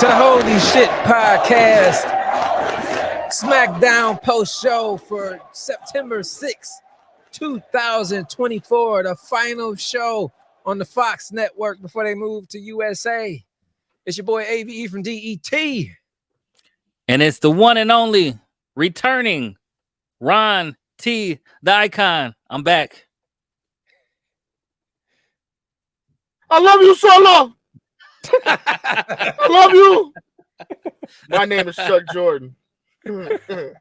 to the Holy Shhh Podcast, Smackdown post show for September 6th, 2024, the final show on the Fox network before they move to USA. It's your boy AVE from DET. And it's the one and only returning Ron T, the icon. I'm back. I love you, Solo. I love you. My name is Chuck Jordan. Final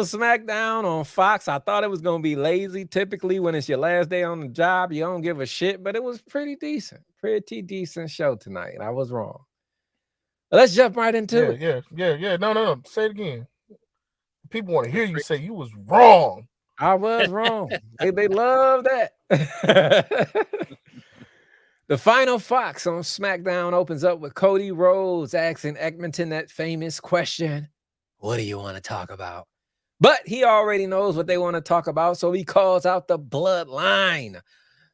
Smackdown on Fox. I thought it was going to be lazy. Typically, when it's your last day on the job, you don't give a shit, but it was pretty decent. Pretty decent show tonight. I was wrong. Let's jump right into it. Yeah. No. Say it again. People want to hear you say you was wrong. I was wrong. they love that. The final Fox on SmackDown opens up with Cody Rhodes asking Edmonton that famous question, what do you want to talk about? But he already knows what they want to talk about, so he calls out the bloodline.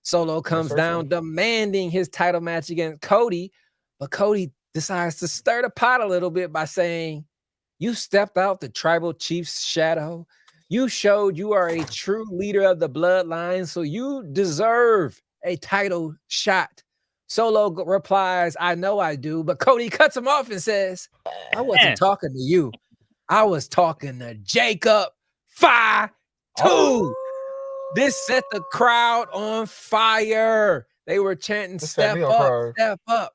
Solo comes down demanding his title match against Cody, but Cody decides to stir the pot a little bit by saying, you stepped out the tribal chief's shadow. You showed you are a true leader of the bloodline, so you deserve a title shot. Solo replies, I know I do, but Cody cuts him off and says, I wasn't talking to you. I was talking to Jacob 5-2. This set the crowd on fire. They were chanting, step up, step up.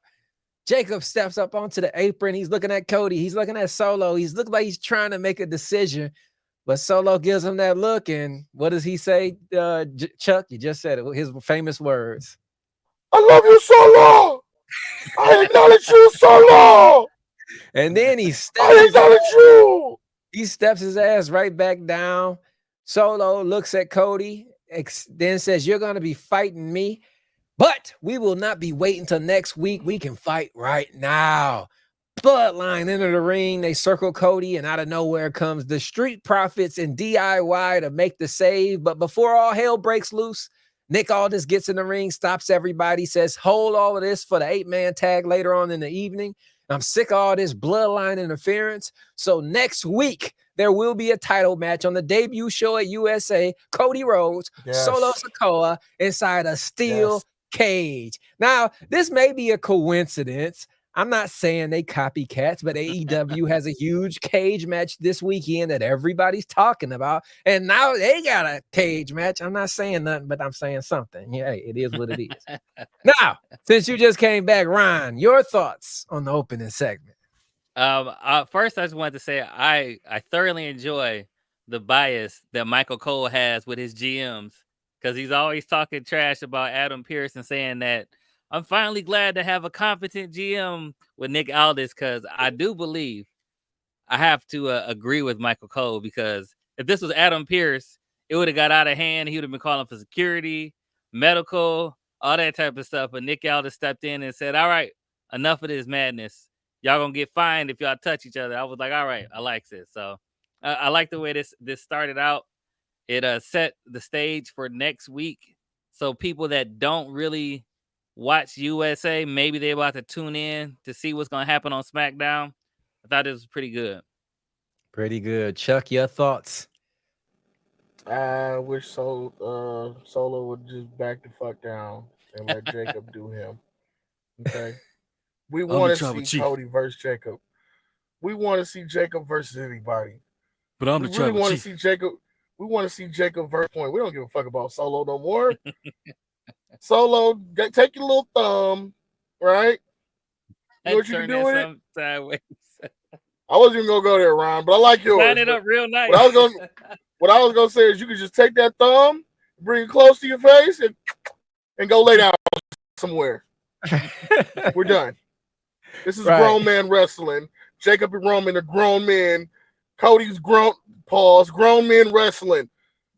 Jacob steps up onto the apron. He's looking at Cody. He's looking at Solo. He's looking like he's trying to make a decision, but Solo gives him that look. And what does he say, Chuck? You just said it. His famous words. I love you, Solo. I acknowledge you, Solo. And then he steps his ass right back down. Solo looks at Cody, then says, you're going to be fighting me, but we will not be waiting till next week. We can fight right now. Bloodline enter the ring. They circle Cody, and out of nowhere comes the Street Profits and DIY to make the save. But before all hell breaks loose, Nick Aldis gets in the ring, stops everybody, says, hold all of this for the 8-man tag later on in the evening. I'm sick of all this bloodline interference. So next week, there will be a title match on the debut show at USA. Cody Rhodes, Solo Sikoa inside a steel cage. Now, this may be a coincidence. I'm not saying they copycats, but AEW has a huge cage match this weekend that everybody's talking about. And now they got a cage match. I'm not saying nothing, but I'm saying something. Yeah, it is what it is. Now, since you just came back, Ryan, your thoughts on the opening segment? First, I just wanted to say I thoroughly enjoy the bias that Michael Cole has with his GMs, because he's always talking trash about Adam Pearce and saying that I'm finally glad to have a competent GM with Nick Aldis, because I do believe I have to agree with Michael Cole, because if this was Adam Pearce, it would have got out of hand. He would have been calling for security, medical, all that type of stuff. But Nick Aldis stepped in and said, all right, enough of this madness. Y'all going to get fined if y'all touch each other. I was like, all right, I like this. So I like the way this started out. It set the stage for next week. So people that don't really watch USA, maybe they're about to tune in to see what's going to happen on SmackDown. I thought it was pretty good. Pretty good. Chuck, your thoughts? I wish Solo would just back the fuck down and let Jacob do him. Okay? We want to see Cody versus Jacob. We want to see Jacob versus anybody. But I'm the tribal chief. We want to see Jacob. We want to see Jacob versus Point. We don't give a fuck about Solo no more. Solo, take your little thumb, right? You know what you can do with it? Sideways. I wasn't even gonna go there, Ron, but I like yours. Line it up real nice. What I was gonna say is you can just take that thumb, bring it close to your face, and go lay down somewhere. We're done. This is grown man wrestling. Jacob and Roman are grown men. Cody's grown men wrestling.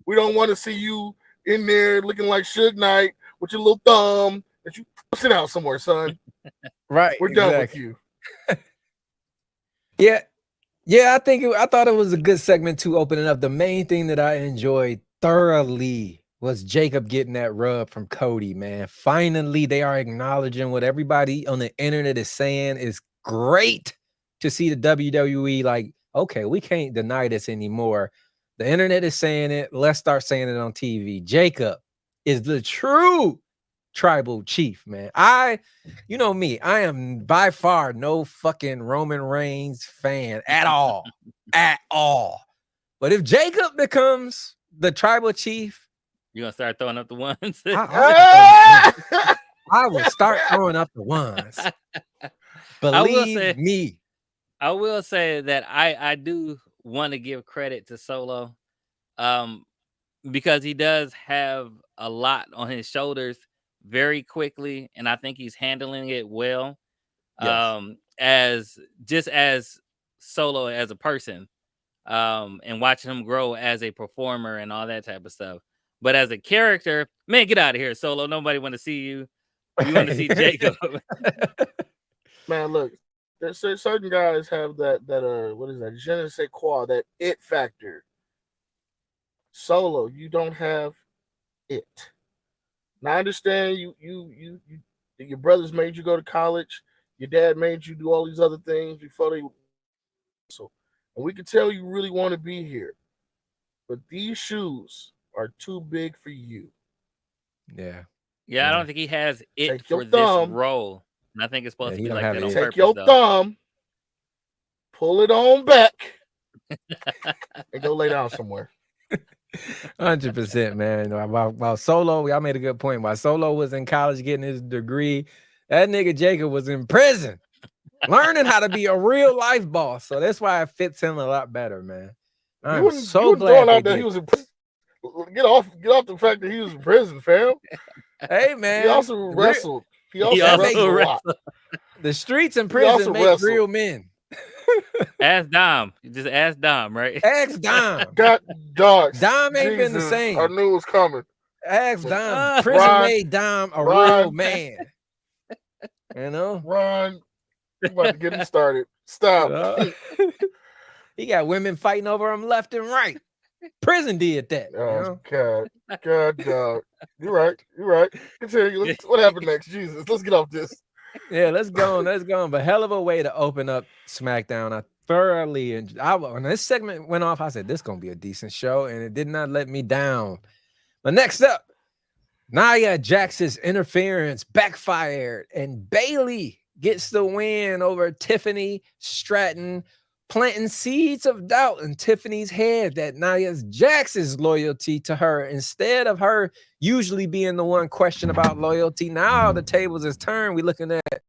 We don't want to see you in there looking like Suge Knight with your little thumb that you sit out somewhere, son. Right. We're done with you. Yeah, I thought it was a good segment to open it up. The main thing that I enjoyed thoroughly was Jacob getting that rub from Cody, man. Finally, they are acknowledging what everybody on the internet is saying is great to see the WWE like, okay, we can't deny this anymore. The internet is saying it. Let's start saying it on TV. Jacob is the true tribal chief, man. You know me, I am by far no fucking Roman Reigns fan at all. At all. But if Jacob becomes the tribal chief, you're gonna start throwing up the ones. I will start throwing up the ones. Believe me. I will say that I do want to give credit to Solo, because he does have a lot on his shoulders very quickly, and I think he's handling it well. Yes. As Solo as a person, and watching him grow as a performer and all that type of stuff. But as a character, man, get out of here, Solo. Nobody want to see you. We want to see Jacob. Man, look, there's certain guys have that what is that? Je ne sais quoi, that it factor. Solo, you don't have it. Now I understand you your brothers made you go to college, your dad made you do all these other things before they, so, and we can tell you really want to be here. But these shoes are too big for you. Yeah, I don't think he has it for this role. And I think it's supposed to be like that on purpose. Take your thumb, pull it on back, and go lay down somewhere. 100%, man. While Solo, y'all made a good point. While Solo was in college getting his degree, that nigga Jacob was in prison learning how to be a real life boss. So that's why it fits him a lot better, man. I'm so glad out that he was in prison. Get off the fact that he was in prison, fam. Hey, man. He also wrestled. He also wrestled a lot. The streets in prison make real men. Ask Dom. Just ask Dom, right? Ask Dom. God, dogs. Dom ain't been the same. I knew it was coming. Ask Dom. Prison made Dom a real man. You know? Ron, you about to get him started. Stop. He got women fighting over him left and right. Prison did that. Oh, God, dog. You're right. Continue. What happened next? Jesus, let's get off this. Yeah, let's go on. But hell of a way to open up SmackDown. I thoroughly enjoyed. When this segment went off, I said, this is going to be a decent show, and it did not let me down. But next up, Nia Jax's interference backfired, and Bayley gets the win over Tiffany Stratton, planting seeds of doubt in Tiffany's head that Nia Jax's loyalty to her, instead of her usually being the one question about loyalty. Now the tables is turned. We're looking at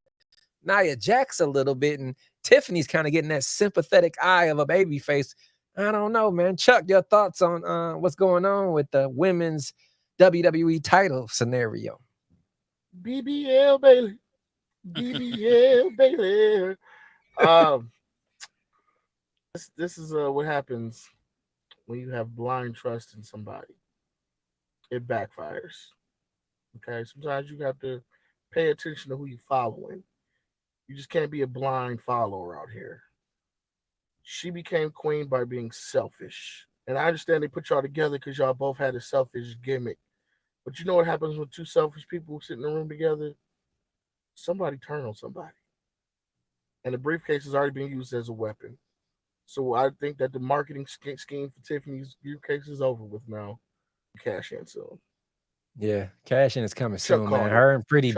Nia Jax a little bit, and Tiffany's kind of getting that sympathetic eye of a baby face. I don't know, man. Chuck, your thoughts on what's going on with the women's WWE title scenario? BBL Bayley. BBL Bayley. This is what happens when you have blind trust in somebody. It backfires. Okay, sometimes you have to pay attention to who you're following. You just can't be a blind follower out here. She became queen by being selfish. And I understand they put y'all together because y'all both had a selfish gimmick. But you know what happens when two selfish people sit in a room together? Somebody turn on somebody. And the briefcase is already being used as a weapon. So I think that the marketing scheme for Tiffany's briefcase is over with now. Cash in soon. Yeah, cash in is coming soon, man. Her and Pretty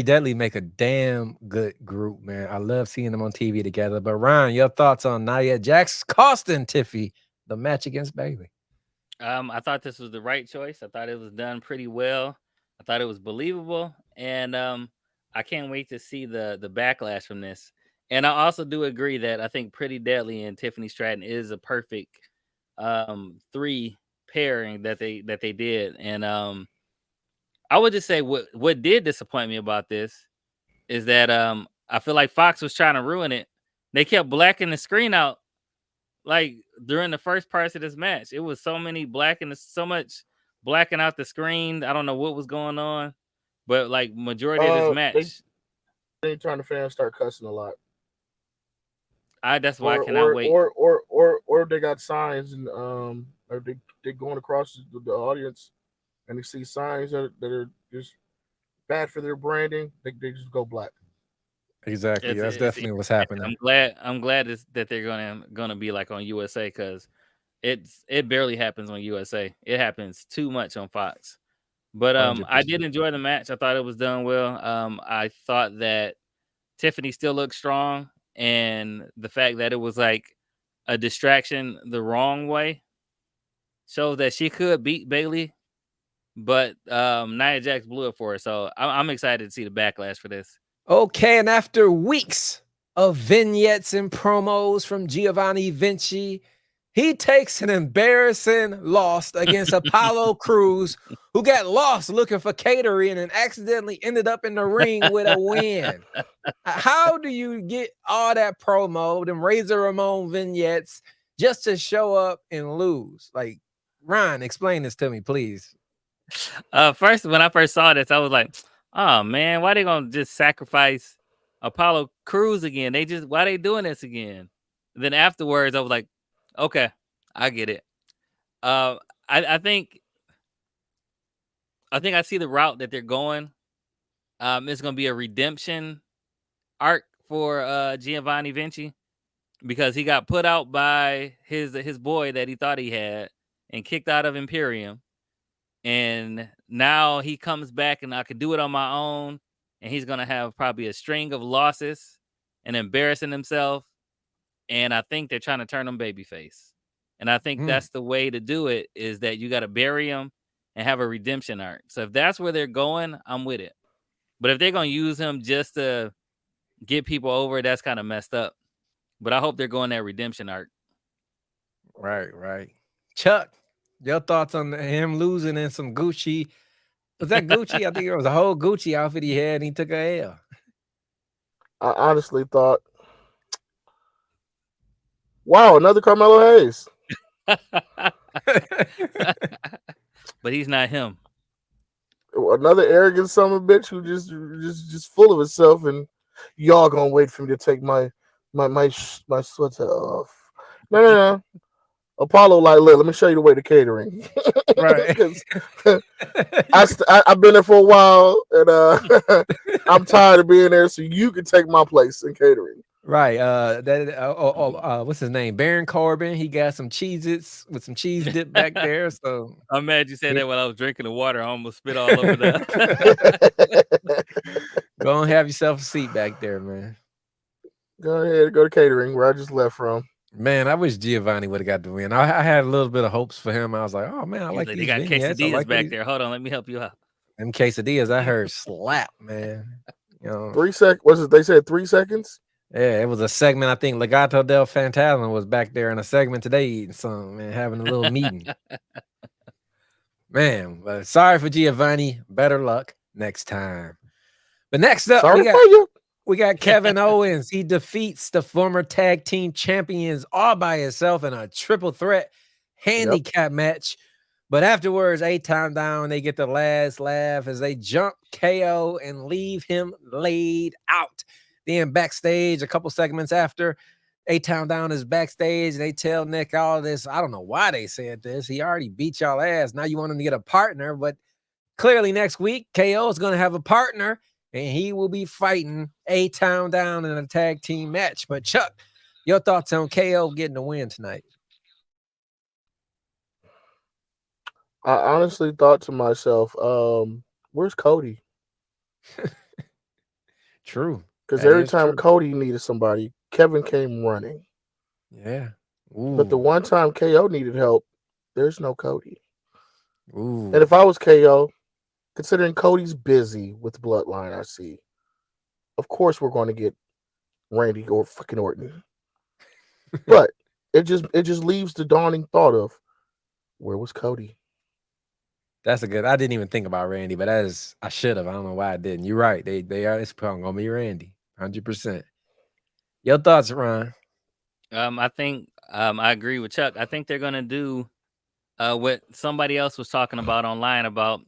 Deadly make a damn good group, man. I love seeing them on TV together. But Ryan, your thoughts on Nia Jax costing Tiffy the match against Bayley? I thought this was the right choice. I thought it was done pretty well. I thought it was believable, and I can't wait to see the backlash from this. And I also do agree that I think Pretty Deadly and Tiffany Stratton is a perfect 3 pairing that they did. And I would just say what did disappoint me about this is that I feel like Fox was trying to ruin it. They kept blacking the screen out like during the first parts of this match. It was so much blacking out the screen. I don't know what was going on, but like majority of this match, they trying to fans start cussing a lot. That's why I cannot wait. Or they got signs and or they going across the audience and they see signs that are just bad for their branding. They just go black. Exactly. That's It's definitely what's happening. I'm glad that they're gonna be like on USA because it barely happens on USA. It happens too much on Fox. But I did 100%. enjoy the match. I thought it was done well. I thought that Tiffany still looked strong, and the fact that it was like a distraction the wrong way shows that she could beat Bailey, but Nia Jax blew it for her. So I'm excited to see the backlash for this. Okay, and after weeks of vignettes and promos from Giovanni Vinci, he takes an embarrassing loss against Apollo Crews, who got lost looking for catering and accidentally ended up in the ring with a win. How do you get all that promo, them Razor Ramon vignettes, just to show up and lose? Like, Ryan, explain this to me, please. First, when I first saw this, I was like, "Oh man, why they gonna just sacrifice Apollo Crews again? Why they doing this again?" Then afterwards, I was like, "Okay, I get it." Uh, I think I see the route that they're going. It's gonna be a redemption arc for Giovanni Vinci because he got put out by his boy that he thought he had and kicked out of Imperium. And now he comes back and I could do it on my own. And he's going to have probably a string of losses and embarrassing himself. And I think they're trying to turn him babyface. And I think that's the way to do it is that you got to bury him and have a redemption arc. So if that's where they're going, I'm with it. But if they're going to use him just to get people over, that's kind of messed up. But I hope they're going that redemption arc. Right. Chuck, your thoughts on him losing in some Gucci? Was that Gucci? I think it was a whole Gucci outfit he had, and he took a L. I honestly thought, wow, another Carmelo Hayes. But he's not him. Another arrogant son of a bitch who just full of himself, and y'all gonna wait for me to take my sweater off. No. Apollo, like, look, let me show you the way to catering. Right. I've been there for a while, and I'm tired of being there, so you can take my place in catering. Right. What's his name? Baron Corbin. He got some Cheez-Its with some cheese dip back there. So I'm mad you said that while I was drinking the water. I almost spit all over that. Go and have yourself a seat back there, man. Go ahead, go to catering where I just left from. Man, I wish Giovanni would have got the win. I had a little bit of hopes for him. I was like, oh man, I like these they got vignettes. quesadillas back there. Hold on, let me help you out. Them quesadillas, I heard slap, man. 3 seconds. Was it? They said 3 seconds. Yeah, it was a segment. I think Legato del Fantasma was back there in a segment today eating something, man, having a little meeting. Man, but sorry for Giovanni. Better luck next time. But next up, we got Kevin Owens. He defeats the former tag team champions all by himself in a triple threat handicap match. But afterwards, 8-time down, they get the last laugh as they jump KO and leave him laid out. Then backstage, a couple segments after, 8-time down is backstage. They tell Nick all this. I don't know why they said this. He already beat y'all ass. Now you want him to get a partner. But clearly next week, KO is going to have a partner. And he will be fighting 8-time down in a tag team match. But Chuck, your thoughts on KO getting the win tonight? I honestly thought to myself, where's Cody? True. Because every time Cody needed somebody, Kevin came running. Yeah. Ooh. But the one time KO needed help, there's no Cody. Ooh. And if I was KO, considering Cody's busy with Bloodline, I see. Of course, we're going to get Randy or fucking Orton. But it just leaves the dawning thought of where was Cody? That's a good. I didn't even think about Randy, but I should have. I don't know why I didn't. You're right. They are. It's probably gonna be Randy, 100%. Your thoughts, Ron? I think I agree with Chuck. I think they're gonna do what somebody else was talking about online about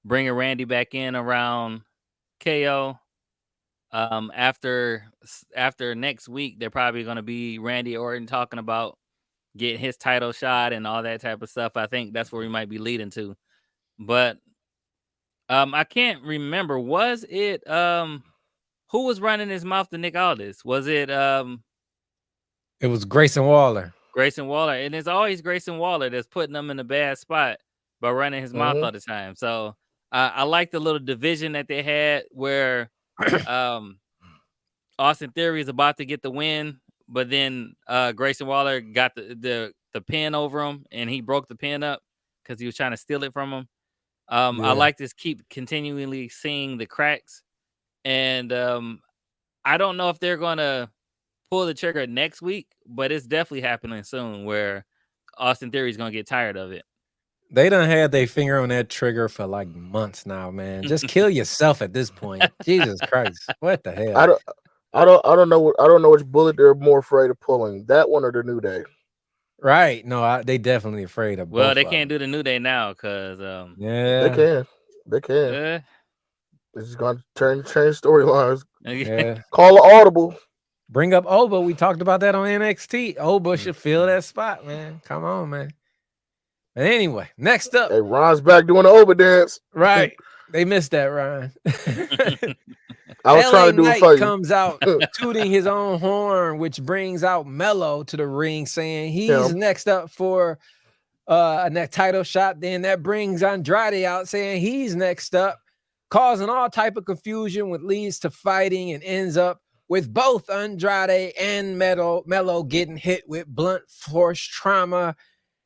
bringing Randy back in around KO. After next week, they're probably gonna be Randy Orton talking about getting his title shot and all that type of stuff. I think that's where we might be leading to. But I can't remember. Was it who was running his mouth to Nick Aldis? Was it It was Grayson Waller. Grayson Waller? And it's always Grayson Waller that's putting him in a bad spot by running his mouth all the time. So I like the little division that they had where Austin Theory is about to get the win, but then Grayson Waller got the pin over him, and he broke the pin up because he was trying to steal it from him. I like this keep continually seeing the cracks, and I don't know if they're gonna pull the trigger next week, but it's definitely happening soon where Austin Theory is gonna get tired of it. They done had their finger on that trigger for like months now, man. Just kill yourself at this point. Jesus Christ, what the hell? I don't know which bullet they're more afraid of pulling, that one or the New Day. Right? No, they definitely afraid of. Well, they can't do the New Day now because They can. They're just gonna change storylines. Yeah. Call an audible. Bring up Oba. We talked about that on NXT. Oba should fill that spot, man. Come on, man. But anyway, next up. Hey, Ron's back doing the Oba dance. Right. They missed that, Ron. I was trying to do Knight it for you. Comes out tooting his own horn, which brings out Mello to the ring, saying he's next up for a next title shot. Then that brings Andrade out, saying he's next up, causing all type of confusion, which leads to fighting and ends up with both Andrade and Mello getting hit with blunt force trauma,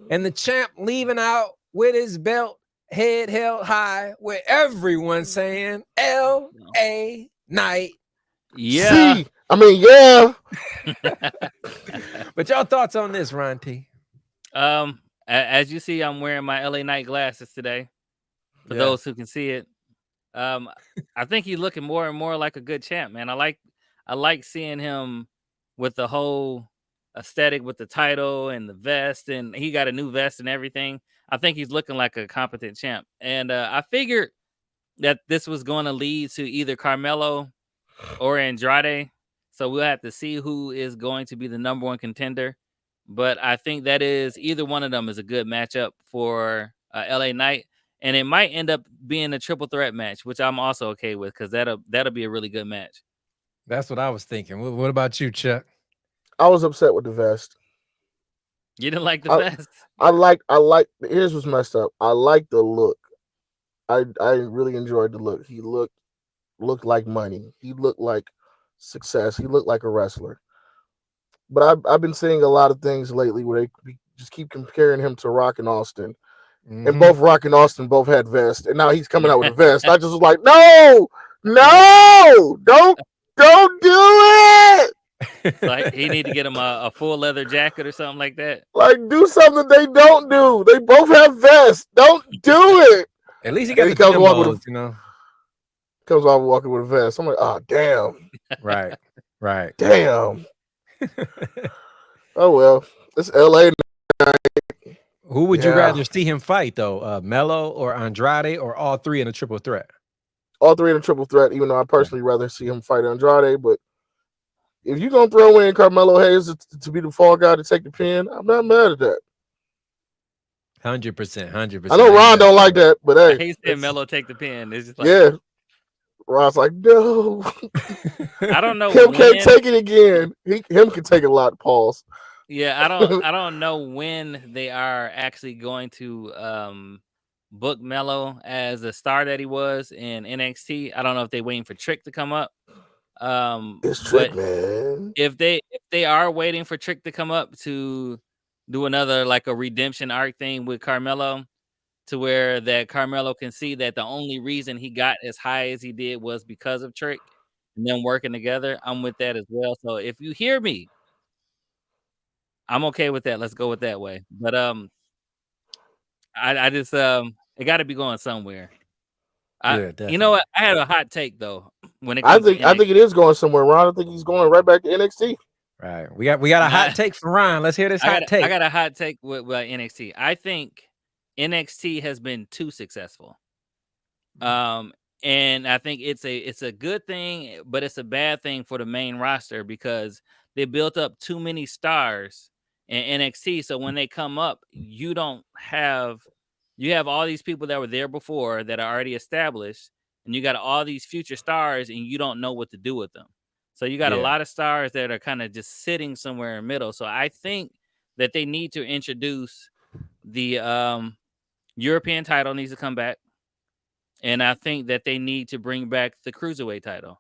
and the champ leaving out with his belt head held high, with everyone saying L.A. Knight. Yeah. See, I mean, yeah. But y'all thoughts on this, Ron T? As you see, I'm wearing my LA Knight glasses today. For those who can see it, I think he's looking more and more like a good champ, man. I like seeing him with the whole aesthetic with the title and the vest, and he got a new vest and everything. I think he's looking like a competent champ, and I figured that this was going to lead to either Carmelo or Andrade. So we'll have to see who is going to be the number one contender. But I think that is either one of them is a good matchup for LA Knight. And it might end up being a triple threat match, which I'm also okay with because that'll be a really good match. That's what I was thinking. What about you, Chuck? I was upset with the vest. You didn't like the vest? I like. Here's what's messed up. I like the look. I really enjoyed the look. He looked like money. He looked like success. He looked like a wrestler. But I've been seeing a lot of things lately where they just keep comparing him to Rock and Austin. Mm-hmm. And both Rock and Austin both had vests. And now he's coming out with a vest. I just was like, no, don't do it. Like he need to get him a full leather jacket or something like that. Like do something they don't do. They both have vests. Don't do it. At least he got the comes you know. Comes out walking with a vest. I'm like, oh damn. Right. Damn. Oh well, it's LA. Who would you rather see him fight though? Mello or Andrade or all three in a triple threat? All three in a triple threat, even though I personally rather see him fight Andrade, but if you're gonna throw in Carmelo Hayes to be the fall guy to take the pin, I'm not mad at that. 100%. I know Ron don't like that, but hey, he said Mello take the pin. It's just like, yeah. Ron's like, no. I don't know. Him can't take it again. Him can take a lot. Pause. Yeah, I don't know when they are actually going to book Mello as the star that he was in NXT. I don't know if they're waiting for Trick to come up. It's Trick, man. If they are waiting for Trick to come up to do another like a redemption arc thing with Carmelo, to where that Carmelo can see that the only reason he got as high as he did was because of Trick and them working together, I'm with that as well. So if you hear me, I'm okay with that. Let's go with that way. But I just it got to be going somewhere. You know what? I had a hot take though. When it comes I think it is going somewhere, Ron. I think he's going right back to NXT. Right. We got a hot take from Ron. Let's hear this hot take. I got a hot take with NXT. I think NXT has been too successful. And I think it's a good thing, but it's a bad thing for the main roster because they built up too many stars in NXT. So when they come up, you have all these people that were there before that are already established, and you got all these future stars, and you don't know what to do with them. So you got a lot of stars that are kind of just sitting somewhere in the middle. So I think that they need to introduce the European title needs to come back. And I think that they need to bring back the Cruiserweight title.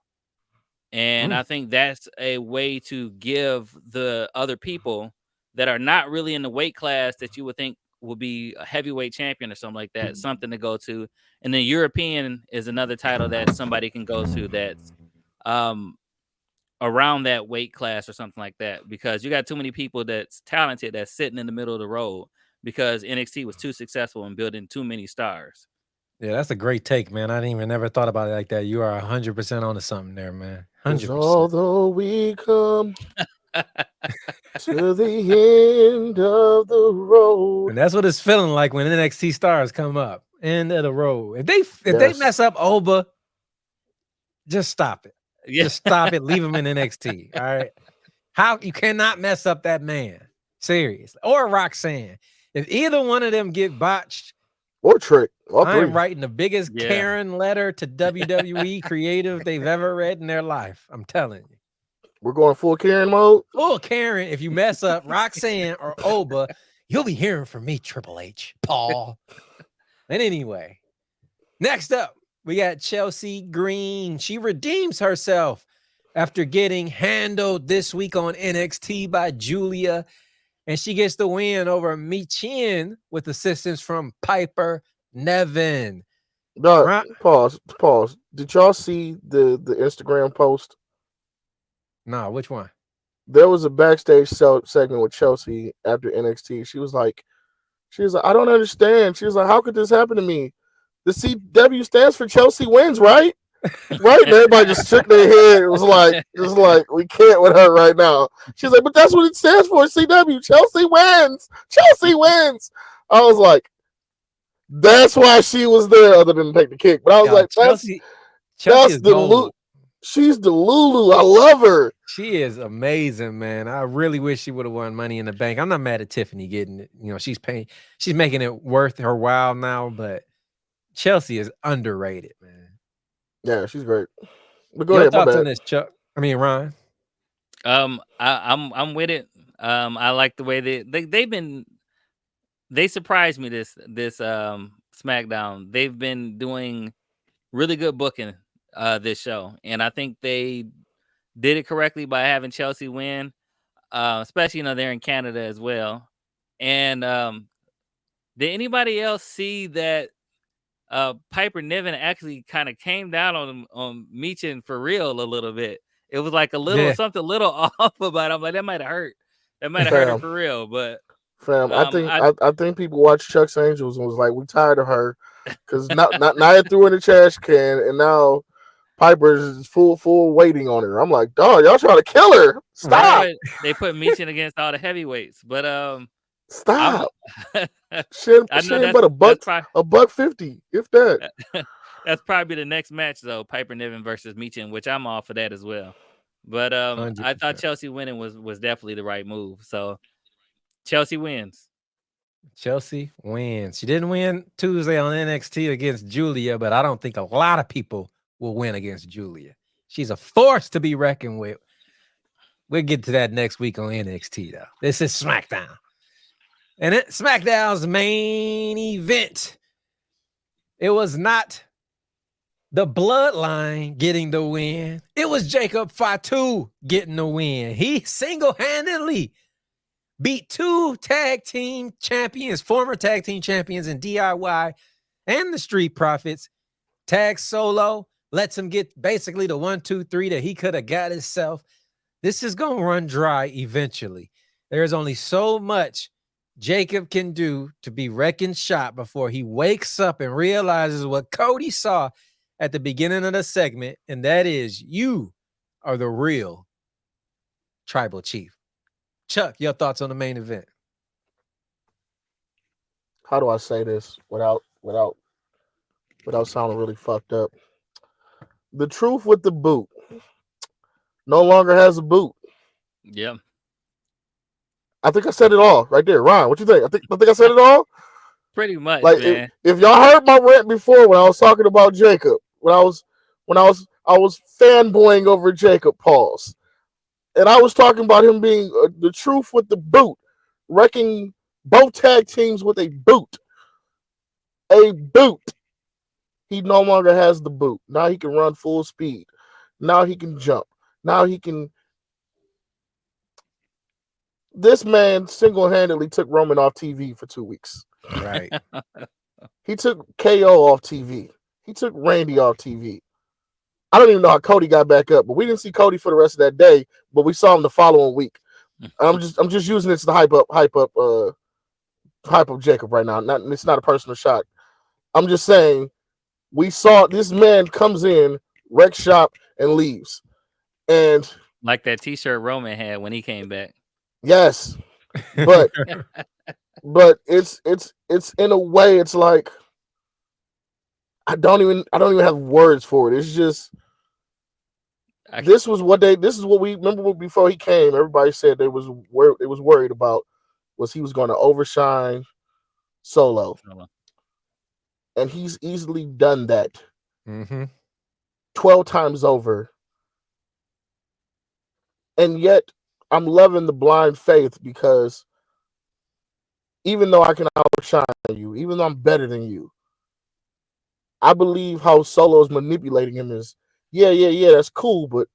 And I think that's a way to give the other people that are not really in the weight class that you would think will be a heavyweight champion or something like that, something to go to. And then European is another title that somebody can go to that's around that weight class or something like that, because you got too many people that's talented that's sitting in the middle of the road because NXT was too successful in building too many stars. Yeah, that's a great take, man. I didn't even never thought about it like that. You are 100% onto something there, man. 100%. Although we come to the end of the road, and that's what it's feeling like when NXT stars come up. End of the road. If they mess up Oba, just stop it. Yeah. Just stop it. Leave him in NXT. All right. How you cannot mess up that man. Seriously. Or Roxanne. If either one of them get botched, or Trick, I'm writing the biggest Karen letter to WWE creative they've ever read in their life. I'm telling you. We're going full Karen mode. Full Karen. If you mess up Roxanne or Oba, you'll be hearing from me, Triple H, Paul. And anyway, next up, we got Chelsea Green. She redeems herself after getting handled this week on NXT by Julia. And she gets the win over Michin with assistance from Piper Niven. No, pause. Did y'all see the Instagram post? No, which one? There was a backstage segment with Chelsea after NXT. She was like, I don't understand. She was like, how could this happen to me? The CW stands for Chelsea wins, right? Right? And everybody just shook their head. It was like, we can't with her right now. She's like, but that's what it stands for, CW. Chelsea wins. Chelsea wins. I was like, that's why she was there, other than take the kick. But I was like, Chelsea that's the Lulu. She's the Lulu. I love her. She is amazing, man. I really wish she would have won Money in the Bank. I'm not mad at Tiffany getting it. You know, she's making it worth her while now, but Chelsea is underrated, man. Yeah, she's great. But go Your ahead, thoughts on this, Chuck? I mean, Ryan. I'm with it. I like the way they surprised me this SmackDown. They've been doing really good booking this show, and I think they did it correctly by having Chelsea win, especially they're in Canada as well. And did anybody else see that Piper Niven actually kind of came down on Michin for real a little bit? It was like something a little off about it. I'm like, that might have hurt. That might have hurt her for real. But fam, I think people watched Chuck's Angels and was like, we tired of her because not threw in the trash can, and now Piper's full waiting on her. I'm like, dog, y'all trying to kill her. Stop. They put Michin against all the heavyweights, but stop. Shit, but $150, if that. That's probably the next match though, Piper Niven versus Michin, which I'm all for that as well. But 100%. I thought Chelsea winning was definitely the right move. So Chelsea wins. Chelsea wins. She didn't win Tuesday on NXT against Julia, but I don't think a lot of people will win against Julia. She's a force to be reckoned with. We'll get to that next week on NXT, though. This is SmackDown. And SmackDown's main event. It was not the Bloodline getting the win. It was Jacob Fatu getting the win. He single-handedly beat two tag team champions, former tag team champions in DIY and the Street Profits. Tag solo, lets him get basically the 1, 2, 3 that he could have got himself. This is going to run dry eventually. There's only so much Jacob can do to be wrecking shop before he wakes up and realizes what Cody saw at the beginning of the segment, and that is you are the real tribal chief. Chuck, your thoughts on the main event? How do I say this without sounding really fucked up? The truth with the boot no longer has a boot. Yeah. I think I said it all right there. Ryan, what you think? I think I said it all. Pretty much, like man. If y'all heard my rant before when I was talking about Jacob, when I was fanboying over Jacob. Pause. And I was talking about him being the truth with the boot, wrecking both tag teams with a boot. A boot. He no longer has the boot. Now he can run full speed. Now he can jump. Now he can. This man single-handedly took Roman off TV for 2 weeks. Right. He took KO off TV. He took Randy off TV. I don't even know how Cody got back up, but we didn't see Cody for the rest of that day, but we saw him the following week. I'm just using this to hype up Jacob right now. It's not a personal shot. I'm just saying we saw this man comes in, wreck shop, and leaves. And like that t-shirt Roman had when he came back. Yes. But it's in a way it's like I don't even have words for it. It's just this is what we remember before he came. Everybody said it was worried about was he was going to overshine Solo. And he's easily done that 12 times over. And yet I'm loving the blind faith because even though I can outshine you, even though I'm better than you, I believe how Solo's manipulating him is, yeah, that's cool, but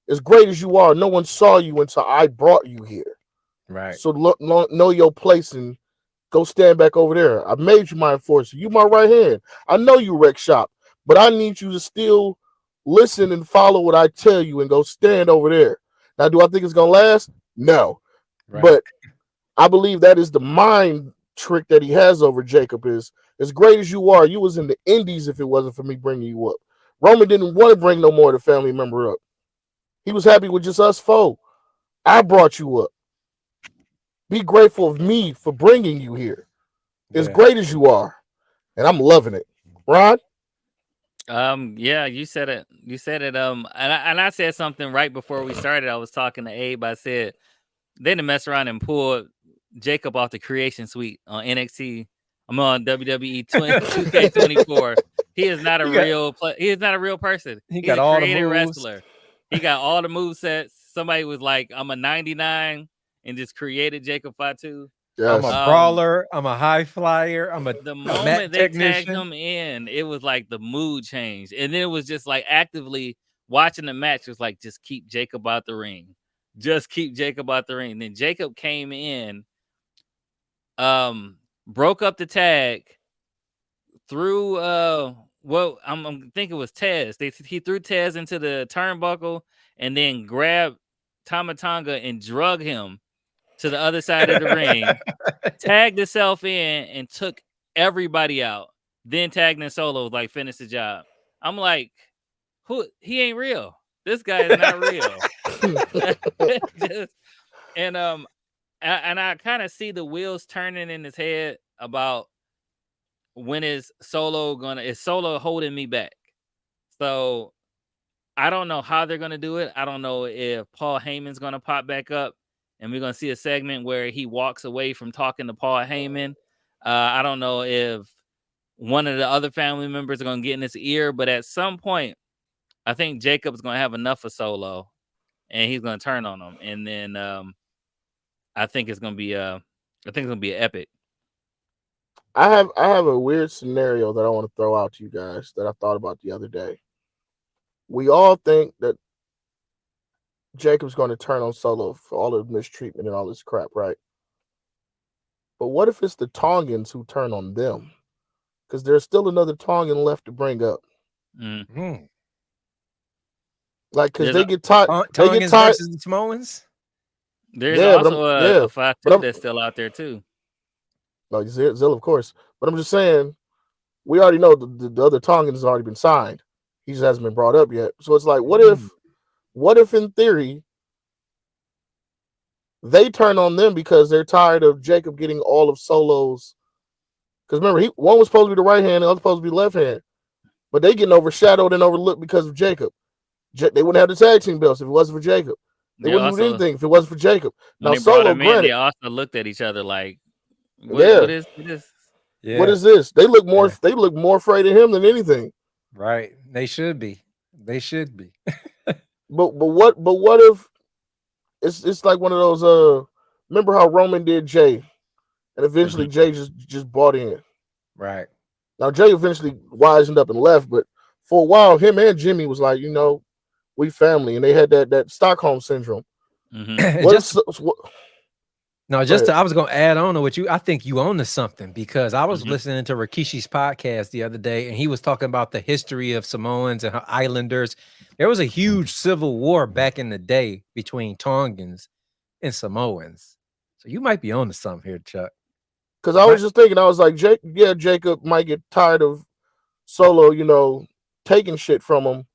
as great as you are, no one saw you until I brought you here. Right. So know your place and go stand back over there. I made you my enforcer. You my right hand. I know you wreck shop, but I need you to still listen and follow what I tell you and go stand over there. Now, do I think it's going to last? No. Right. But I believe that is the mind trick that he has over Jacob is, as great as you are, you was in the indies if it wasn't for me bringing you up. Roman didn't want to bring no more of the family member up. He was happy with just us four. I brought you up. Be grateful of me for bringing you here. As great as you are. And I'm loving it. Ron? Yeah, you said it. And I said something right before we started. I was talking to Abe. I said they didn't mess around and pull Jacob off the creation suite on NXT. I'm on WWE 2K24. He is not a he is not a real person. He's got a all created the moves. wrestler. He got all the movesets. Somebody was like, I'm a 99 and just created Jacob Fatu. Yes. I'm a brawler. I'm a high flyer. The moment they tagged him in, it was like the mood changed. And then it was just like actively watching the match was like, just keep Jacob out the ring. Just keep Jacob out the ring. Then Jacob came in, broke up the tag, threw I'm thinking it was Tez. He threw Tez into the turnbuckle and then grabbed Tama Tonga and drug him to the other side of the ring, tagged himself in and took everybody out. Then tagged in Solo, like, finish the job. I'm like, he ain't real. This guy is not real. And I kind of see the wheels turning in his head about when is Solo holding me back? So I don't know how they're gonna do it. I don't know if Paul Heyman's gonna pop back up and we're gonna see a segment where he walks away from talking to Paul Heyman. I don't know if one of the other family members are gonna get in his ear, but at some point, I think Jacob's gonna have enough of Solo, and he's gonna turn on him. And then I think it's gonna be epic. I have a weird scenario that I want to throw out to you guys that I thought about the other day. We all think that Jacob's going to turn on Solo for all of the mistreatment and all this crap, right? But what if it's the Tongans who turn on them? Because there's still another Tongan left to bring up. Mm. Like, because they get tired. Tongans versus the Samoans? There's also a Fatu that's still out there, too. Like Zill, of course. But I'm just saying, we already know the other Tongan has already been signed. He just hasn't been brought up yet. So it's like, what if in theory they turn on them because they're tired of Jacob getting all of Solo's? Because remember, one was supposed to be the right hand, the other supposed to be the left hand. But they getting overshadowed and overlooked because of Jacob. They wouldn't have the tag team belts if it wasn't for Jacob. They wouldn't do anything if it wasn't for Jacob. Now Solo, granted, they also looked at each other like, what is this? They look more afraid of him than anything. Right. They should be. They should be. But what if it's like one of those remember how Roman did Jay and eventually Jay just bought in. Right. Now Jay eventually wisened up and left, but for a while him and Jimmy was like, we family, and they had that Stockholm syndrome. I was going to add on to what I think you own to something, because I was listening to Rikishi's podcast the other day, and he was talking about the history of Samoans and Islanders. There was a huge civil war back in the day between Tongans and Samoans. So you might be on to something here, Chuck. Because I was just thinking, I was like, Jacob might get tired of Solo, taking shit from him.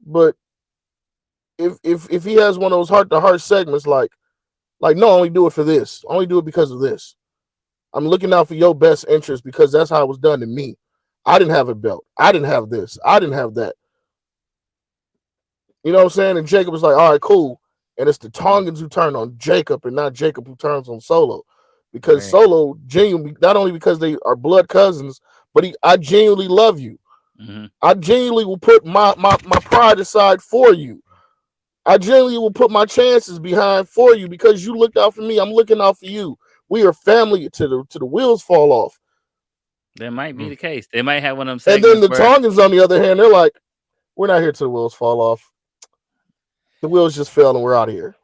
But if he has one of those heart-to-heart segments, like, no, I only do it for this. I only do it because of this. I'm looking out for your best interest because that's how it was done to me. I didn't have a belt. I didn't have this. I didn't have that. You know what I'm saying? And Jacob was like, all right, cool. And it's the Tongans who turn on Jacob and not Jacob who turns on Solo. Because Solo, genuinely, not only because they are blood cousins, but I genuinely love you. I genuinely will put my pride aside for you. I genuinely will put my chances behind for you because you looked out for me. I'm looking out for you. We are family to the wheels fall off. That might be the case. They might have one of them segments. And then the Tongans, on the other hand, they're like, we're not here till the wheels fall off. The wheels just fell and we're out of here.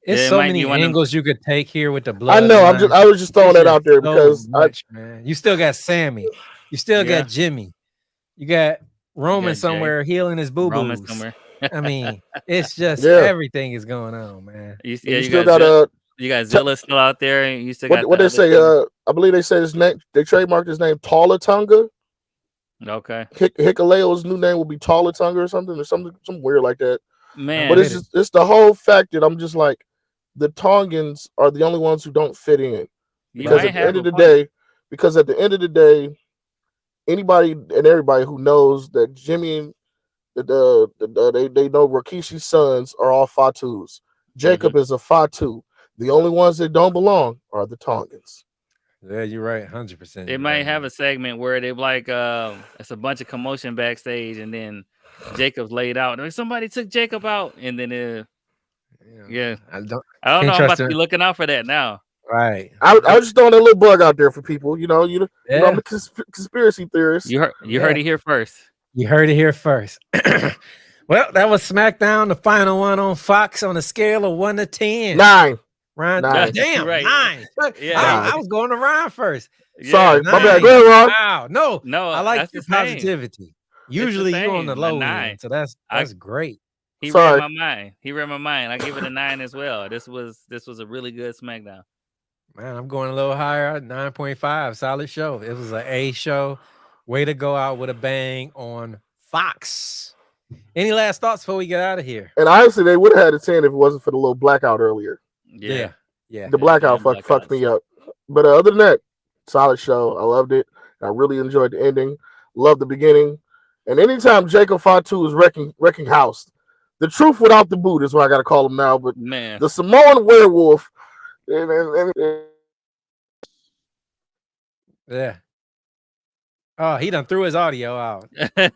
It's so many angles you could take here with the blood. I know. I was just throwing that out there because man. You still got Sammy. You still got Jimmy. You got Roman somewhere healing his boo-boos. I mean, it's just everything is going on, man. You still got Zilla still out there, and you still got what they say. I believe they say his name. They trademarked his name Tallatunga. Okay. Hikaleo's new name will be Tallatunga or something weird like that. Man, but it's the whole fact that I'm just like, the Tongans are the only ones who don't fit in. Because at the end of the day, anybody and everybody who knows that Jimmy and they know Rikishi's sons are all Fatus. Jacob is a Fatu. The only ones that don't belong are the Tongans. Yeah, you're right, 100%. They might have a segment where they like it's a bunch of commotion backstage, and then Jacob's laid out. Like, somebody took Jacob out, and then I don't know. I'm about to be looking out for that now. Right. I was just throwing a little bug out there for people. You know, I'm a conspiracy theorist. You heard it here first. You heard it here first. Well, that was SmackDown, the final one on Fox on a scale of 1 to 10. 9. Ryan, 9. Damn, right. 9. Yeah, I was going to Ryan first. Yeah, sorry, 9. My bad. Go ahead, Ron. Wow, no, I like your positivity. Usually you on the low end, so that's great. He read my mind. I give it a 9 as well. This was a really good SmackDown. Man, I'm going a little higher, 9.5. Solid show. It was an A show. Way to go out with a bang on Fox. Any last thoughts before we get out of here? And honestly, they would have had a 10 if it wasn't for the little blackout earlier. Yeah. The blackout fucked me up. But other than that, solid show. I loved it. I really enjoyed the ending. Loved the beginning. And anytime Jacob Fatu is wrecking house, the truth without the boot is what I got to call him now. But man, the Samoan werewolf. Yeah. Oh, he done threw his audio out. I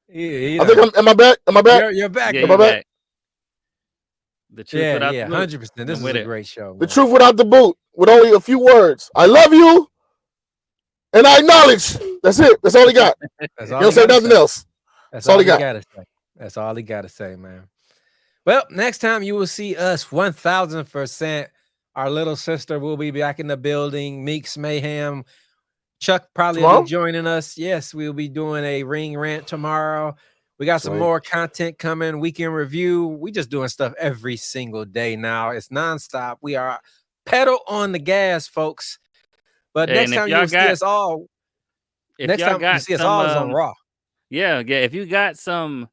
think am I back? You're back. Yeah, am I back? The truth without the boot. 100%. This is a great show. The truth without the boot, with only a few words. I love you, and I acknowledge. That's it. That's all he got. He don't say nothing else. That's all he got to say. That's all he got to say, man. Well, next time you will see us 1,000%. Our little sister will be back in the building. Meeks Mayhem. Chuck probably will be joining us. Yes, we'll be doing a ring rant tomorrow. We got some more content coming. Weekend review. We just doing stuff every single day now. It's nonstop. We are pedal on the gas, folks. But next time you'll see us all. Next time you see us all is on Raw. Yeah. If you got some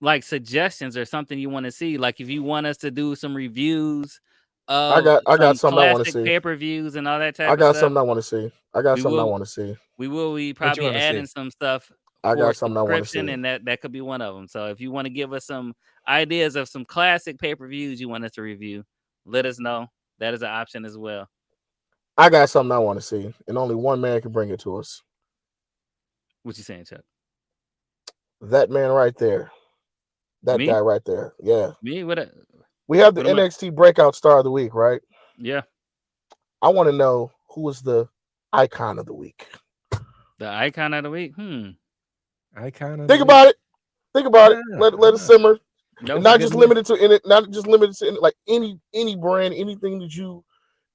like suggestions or something you want to see, like if you want us to do some reviews. I got something I want to see. Pay-per-views and all that type of stuff. Something I want to see. I got something I want to see. We will be probably adding some stuff. I got something I want to see. And that could be one of them. So if you want to give us some ideas of some classic pay-per-views you want us to review, let us know. That is an option as well. I got something I want to see, and only one man can bring it to us. What you saying, Chuck? That man right there. That Me? guy right there. Yeah. Me? We have the what am I- NXT Breakout Star of the Week, right? Yeah. I want to know who was the icon of the week. The icon of the week? Icon of Think the about it. Think about it. Yeah. Let it simmer. No, And not just limited to like any brand, anything that you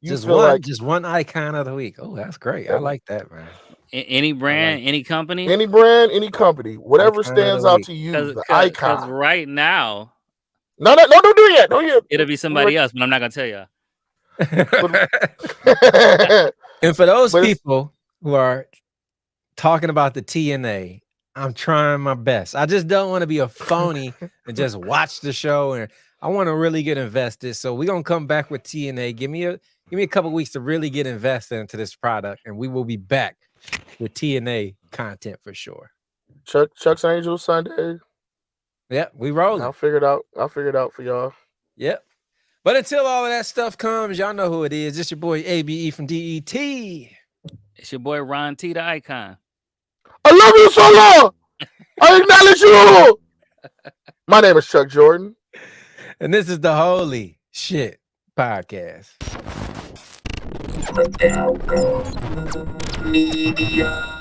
just feel one, like just one icon of the week. Oh, that's great. I like that, man. any brand, any company, any brand, any company, whatever Icon of stands the out week. to you, the Because icon. right now, No, don't do it yet. Don't yet. it'll be somebody else, but I'm not gonna tell y'all. And for those But it's- people who are talking about the TNA, I'm trying my best. I just don't want to be a phony and just watch the show, and I want to really get invested. So we're gonna come back with TNA. Give me a couple weeks to really get invested into this product, and we will be back with TNA content for sure. Chuck's Angels Sunday. Yep, we rolling. I'll figure it out for y'all. Yep. But until all of that stuff comes, y'all know who it is. It's your boy ABE from DET. It's your boy Ron T, the icon. I love you, Solo. I acknowledge you. My name is Chuck Jordan. And this is the Holy Shhh Podcast. Media.